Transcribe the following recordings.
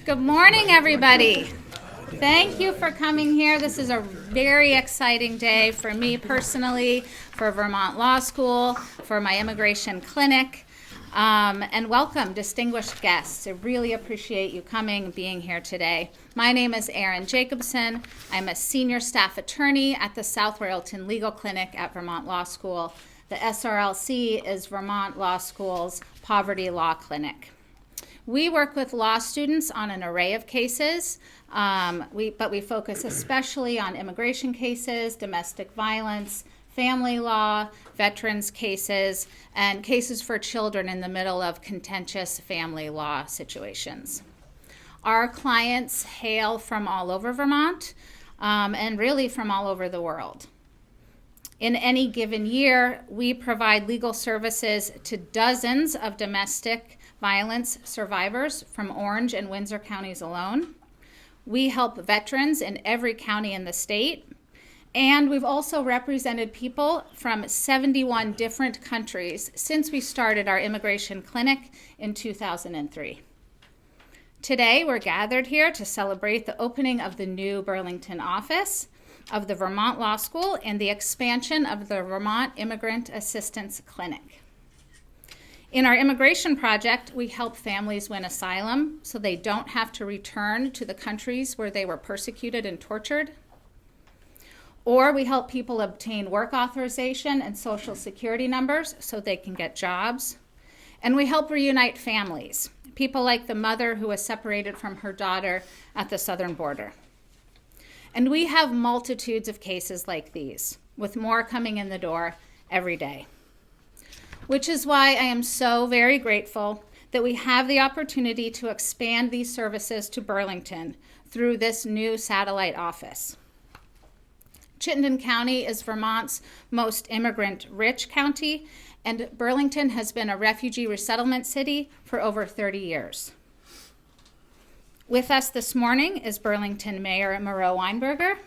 Good morning, everybody. Thank you for coming here. This is a very exciting day for me personally, for Vermont Law School, for my immigration clinic, and welcome, distinguished guests. I really appreciate you coming and being here today. My name is Erin Jacobson. I'm a senior staff attorney at the South Royalton Legal Clinic at Vermont Law School. The SRLC is Vermont Law School's poverty law clinic. We work with law students on an array of cases, but we focus especially on immigration cases, domestic violence, family law, veterans cases, and cases for children in the middle of contentious family law situations. Our clients hail from all over Vermont and really from all over the world. In any given year, we provide legal services to dozens of domestic violence survivors from Orange and Windsor counties alone. We help veterans in every county in the state, and we've also represented people from 71 different countries since we started our immigration clinic in 2003. Today, we're gathered here to celebrate the opening of the new Burlington office of the Vermont Law School and the expansion of the Vermont Immigration Assistance Clinic. In our immigration project, we help families win asylum so they don't have to return to the countries where they were persecuted and tortured. Or we help people obtain work authorization and social security numbers so they can get jobs. And we help reunite families, people like the mother who was separated from her daughter at the southern border. And we have multitudes of cases like these, with more coming in the door every day. Which is why I am so very grateful that we have the opportunity to expand these services to Burlington through this new satellite office. Chittenden County is Vermont's most immigrant-rich county, and Burlington has been a refugee resettlement city for over 30 years. With us this morning is Burlington Mayor Moreau Weinberger.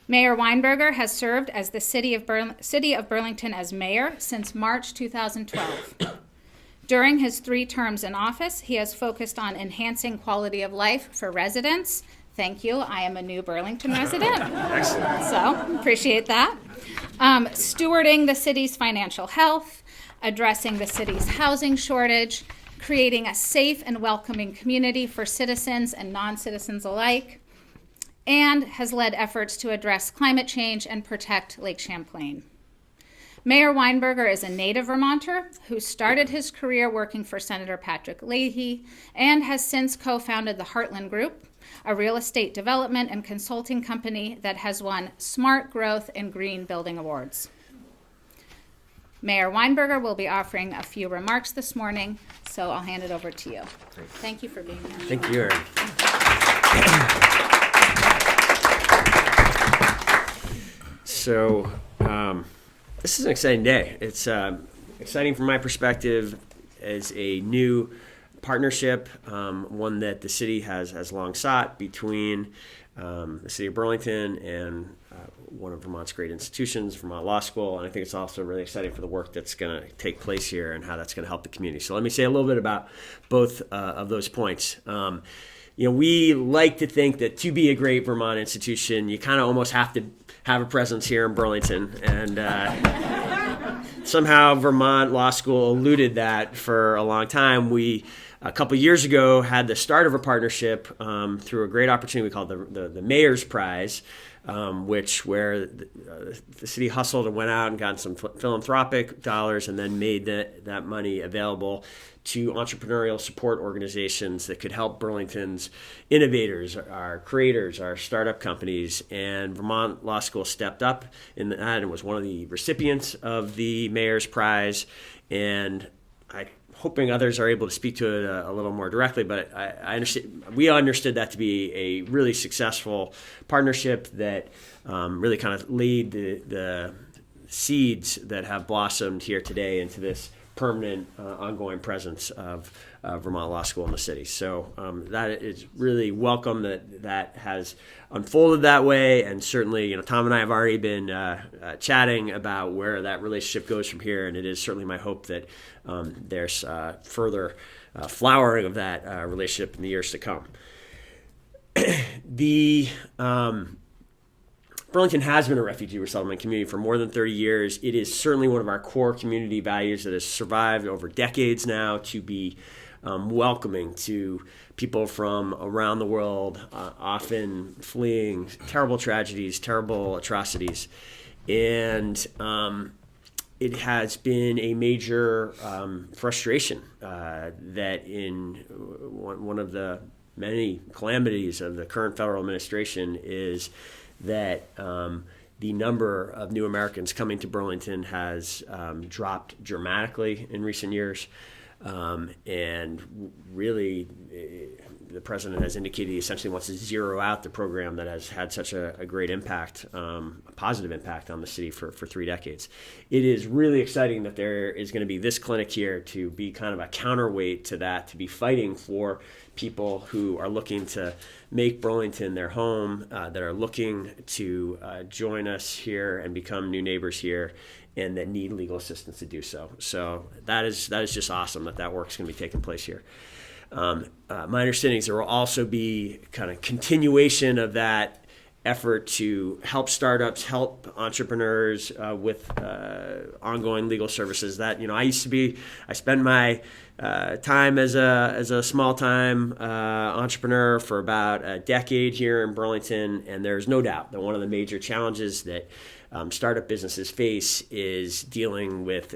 Mayor Weinberger has served as the City of Burlington as mayor since March 2012. During his 3 terms in office, he has focused on enhancing quality of life for residents. Thank you. I am a new Burlington resident. Excellent. So, appreciate that. Stewarding the city's financial health, addressing the city's housing shortage, creating a safe and welcoming community for citizens and non-citizens alike, and has led efforts to address climate change and protect Lake Champlain. Mayor Weinberger is a native Vermonter who started his career working for Senator Patrick Leahy and has since co-founded the Heartland Group, a real estate development and consulting company that has won Smart Growth and Green Building Awards. Mayor Weinberger will be offering a few remarks this morning, so I'll hand it over to you. Great. Thank you for being here. Thank you, Erin. So this is an exciting day. It's exciting from my perspective as a new partnership, one that the city has long sought between the city of Burlington and one of Vermont's great institutions, Vermont Law School. And I think it's also really exciting for the work that's going to take place here and how that's going to help the community. So let me say a little bit about both of those points. We like to think that to be a great Vermont institution, you kind of almost have to have a presence here in Burlington. And somehow Vermont Law School eluded that for a long time. We, a couple years ago, had the start of a partnership through a great opportunity we called the Mayor's Prize, where the city hustled and went out and got some philanthropic dollars and then made that money available to entrepreneurial support organizations that could help Burlington's innovators, our creators, our startup companies. And Vermont Law School stepped up in that and was one of the recipients of the Mayor's Prize. And I'm hoping others are able to speak to it a little more directly, but I understand, we understood that to be a really successful partnership that really kind of laid the seeds that have blossomed here today into this permanent, ongoing presence of Vermont Law School in the city. So that is really welcome that has unfolded that way. And certainly, Tom and I have already been chatting about where that relationship goes from here. And it is certainly my hope that there's further flowering of that relationship in the years to come. The Burlington has been a refugee resettlement community for more than 30 years. It is certainly one of our core community values that has survived over decades now to be welcoming to people from around the world, often fleeing terrible tragedies, terrible atrocities. And it has been a major frustration that in one of the many calamities of the current federal administration is that the number of new Americans coming to Burlington has dropped dramatically in recent years. And really, the president has indicated he essentially wants to zero out the program that has had such a great impact, a positive impact on the city for 3 decades. It is really exciting that there is going to be this clinic here to be kind of a counterweight to that, to be fighting for people who are looking to make Burlington their home, that are looking to join us here and become new neighbors here, and that need legal assistance to do so. So that is just awesome that work's going to be taking place here. My understanding is there will also be kind of continuation of that effort to help startups, help entrepreneurs with ongoing legal services. That, I spent my time as a small-time entrepreneur for about a decade here in Burlington, and there's no doubt that one of the major challenges that startup businesses face is dealing with,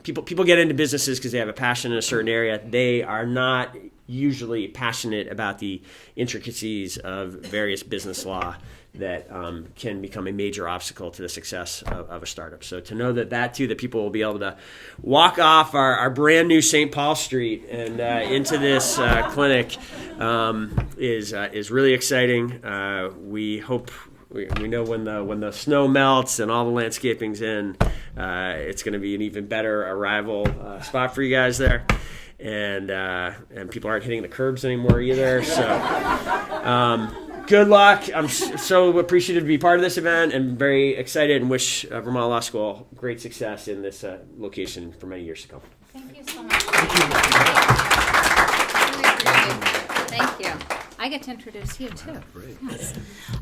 people get into businesses because they have a passion in a certain area. They are not usually passionate about the intricacies of various business law that can become a major obstacle to the success of a startup. So to know that people will be able to walk off our brand new St. Paul Street and into this clinic is really exciting. We hope. We know when the snow melts and all the landscaping's in, it's going to be an even better arrival spot for you guys there, and people aren't hitting the curbs anymore either. So good luck. I'm so appreciative to be part of this event and very excited, and wish Vermont Law School great success in this location for many years to come. Thank you so much. Really appreciate it. Thank you. I get to introduce you too. Great. Yes.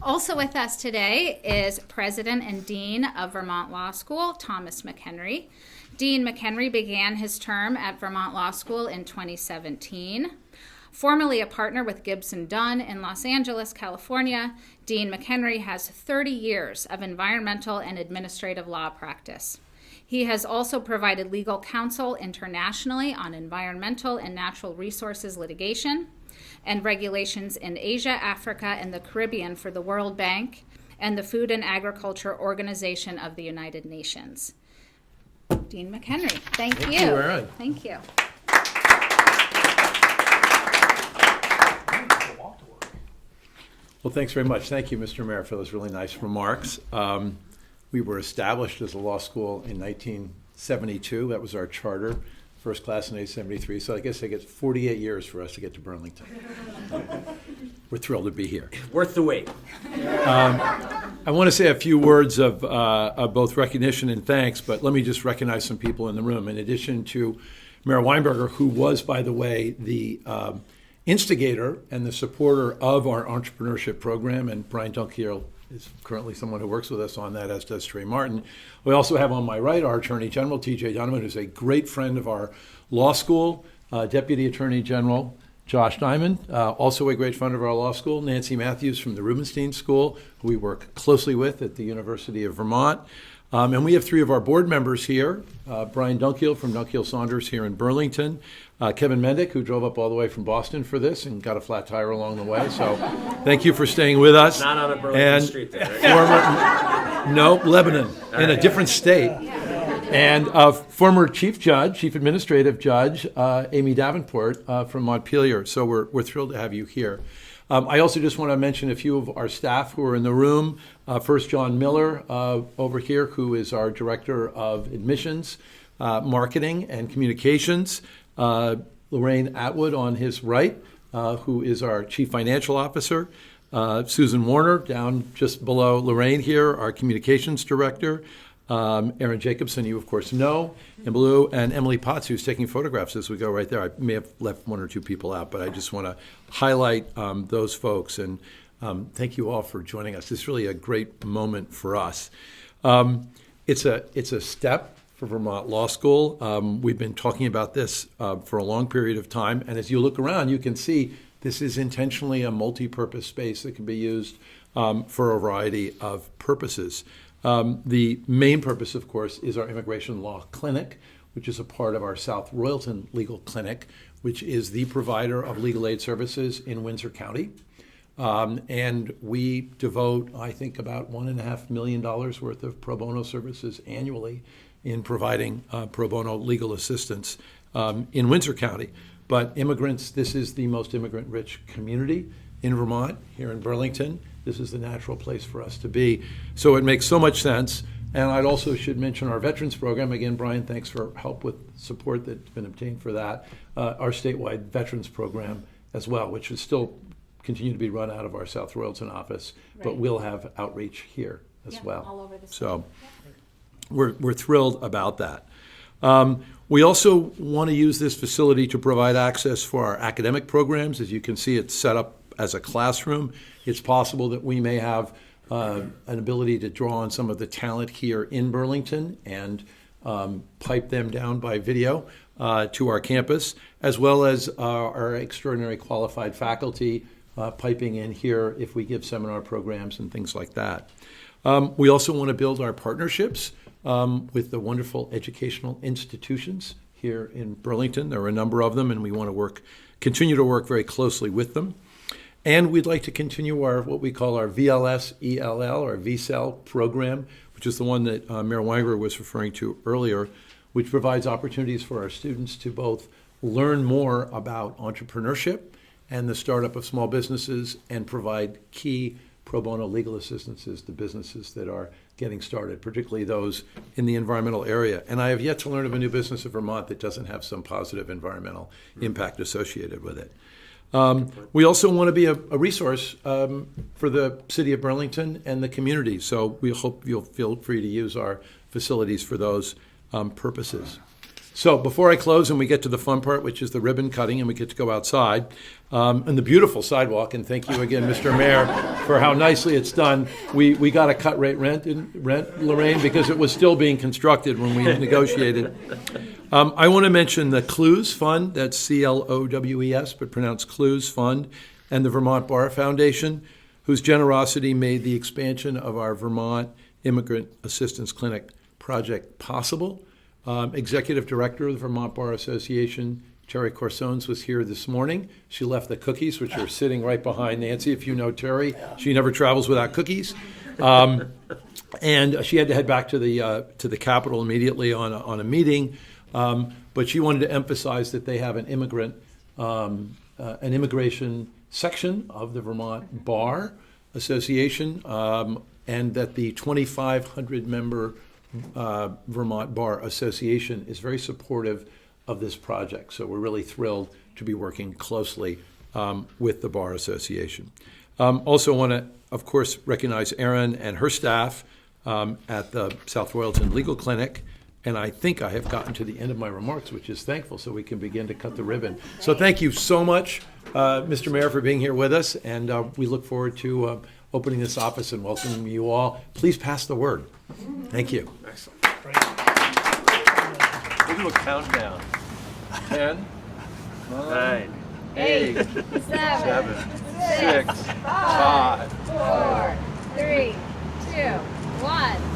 Also with us today is President and Dean of Vermont Law School, Thomas McHenry. Dean McHenry began his term at Vermont Law School in 2017. Formerly a partner with Gibson Dunn in Los Angeles, California, Dean McHenry has 30 years of environmental and administrative law practice. He has also provided legal counsel internationally on environmental and natural resources litigation and regulations in Asia, Africa, and the Caribbean for the World Bank and the Food and Agriculture Organization of the United Nations. Dean McHenry, thank you. Thank you, Erin. Thank you. Well, thanks very much. Thank you, Mr. Mayor, for those really nice remarks. We were established as a law school in 1972. That was our charter. First class in 1973, so I guess it gets 48 years for us to get to Burlington. We're thrilled to be here. Worth the wait. I want to say a few words of both recognition and thanks, but let me just recognize some people in the room. In addition to Mayor Weinberger, who was, by the way, the instigator and the supporter of our entrepreneurship program, and Brian Dunkiel is currently someone who works with us on that, as does Trey Martin. We also have on my right our Attorney General, T.J. Donovan, who's a great friend of our law school, Deputy Attorney General Josh Diamond, also a great friend of our law school, Nancy Matthews from the Rubenstein School, who we work closely with at the University of Vermont. And we have 3 of our board members here, Brian Dunkiel from Dunkiel Saunders here in Burlington, Kevin Mendick, who drove up all the way from Boston for this and got a flat tire along the way. So thank you for staying with us. Not on a Burlington street there, right? No, Lebanon, in a different state. And former Chief Administrative Judge, Amy Davenport from Montpelier. So we're thrilled to have you here. I also just want to mention a few of our staff who are in the room. First, John Miller over here, who is our Director of Admissions, Marketing, and Communications. Lorraine Atwood on his right, who is our Chief Financial Officer. Susan Warner, down just below Lorraine here, our Communications Director. Aaron Jacobson, you of course know, in blue, and Emily Potts, who's taking photographs as we go right there. I may have left one or two people out, but I just want to highlight those folks, and thank you all for joining us. It's really a great moment for us. It's a step for Vermont Law School. We've been talking about this for a long period of time, and as you look around, you can see this is intentionally a multi-purpose space that can be used for a variety of purposes. The main purpose, of course, is our Immigration Law Clinic, which is a part of our South Royalton Legal Clinic, which is the provider of legal aid services in Windsor County. And we devote, I think, about $1.5 million worth of pro bono services annually in providing pro bono legal assistance in Windsor County. But immigrants, this is the most immigrant-rich community in Vermont, here in Burlington. This is the natural place for us to be. So it makes so much sense. And I'd also should mention our veterans program. Again, Brian, thanks for help with support that's been obtained for that. Our statewide veterans program as well, which is still continue to be run out of our South Royalton office, but we'll have outreach here as well. All over the state. So we're thrilled about that. We also want to use this facility to provide access for our academic programs. As you can see, it's set up as a classroom. It's possible that we may have an ability to draw on some of the talent here in Burlington and pipe them down by video to our campus, as well as our extraordinary qualified faculty piping in here if we give seminar programs and things like that. We also want to build our partnerships with the wonderful educational institutions here in Burlington. There are a number of them, and we want to continue to work very closely with them. And we'd like to continue our what we call our VLS ELL or VSEL program, which is the one that Mayor Weinberger was referring to earlier, which provides opportunities for our students to both learn more about entrepreneurship and the startup of small businesses and provide key pro bono legal assistances to businesses that are getting started, particularly those in the environmental area. And I have yet to learn of a new business in Vermont that doesn't have some positive environmental impact associated with it. We also want to be a resource for the city of Burlington and the community. So we hope you'll feel free to use our facilities for those purposes. So before I close and we get to the fun part, which is the ribbon cutting, and we get to go outside, and the beautiful sidewalk, and thank you again, Mr. Mayor, for how nicely it's done. We got a cut rate rent, Lorraine, because it was still being constructed when we negotiated. I want to mention the CLOWES Fund, that's CLOWES, but pronounced CLOWES Fund, and the Vermont Bar Foundation, whose generosity made the expansion of our Vermont Immigrant Assistance Clinic project possible. Executive Director of the Vermont Bar Association, Terry Corsones, was here this morning. She left the cookies, which are sitting right behind Nancy. If you know Terry, she never travels without cookies. And she had to head back to the Capitol immediately on a meeting. But she wanted to emphasize that they have an immigration section of the Vermont Bar Association, and that the 2,500 member Vermont Bar Association is very supportive of this project. So we're really thrilled to be working closely with the Bar Association. Also want to, of course, recognize Erin and her staff at the South Royalton Legal Clinic. And I think I have gotten to the end of my remarks, which is thankful, so we can begin to cut the ribbon. So thank you so much, Mr. Mayor, for being here with us. And we look forward to opening this office and welcoming you all. Please pass the word. Thank you. Excellent. We'll do a countdown. 10, 9, 8, 7, 6, 5, 4, 3, 2, 1.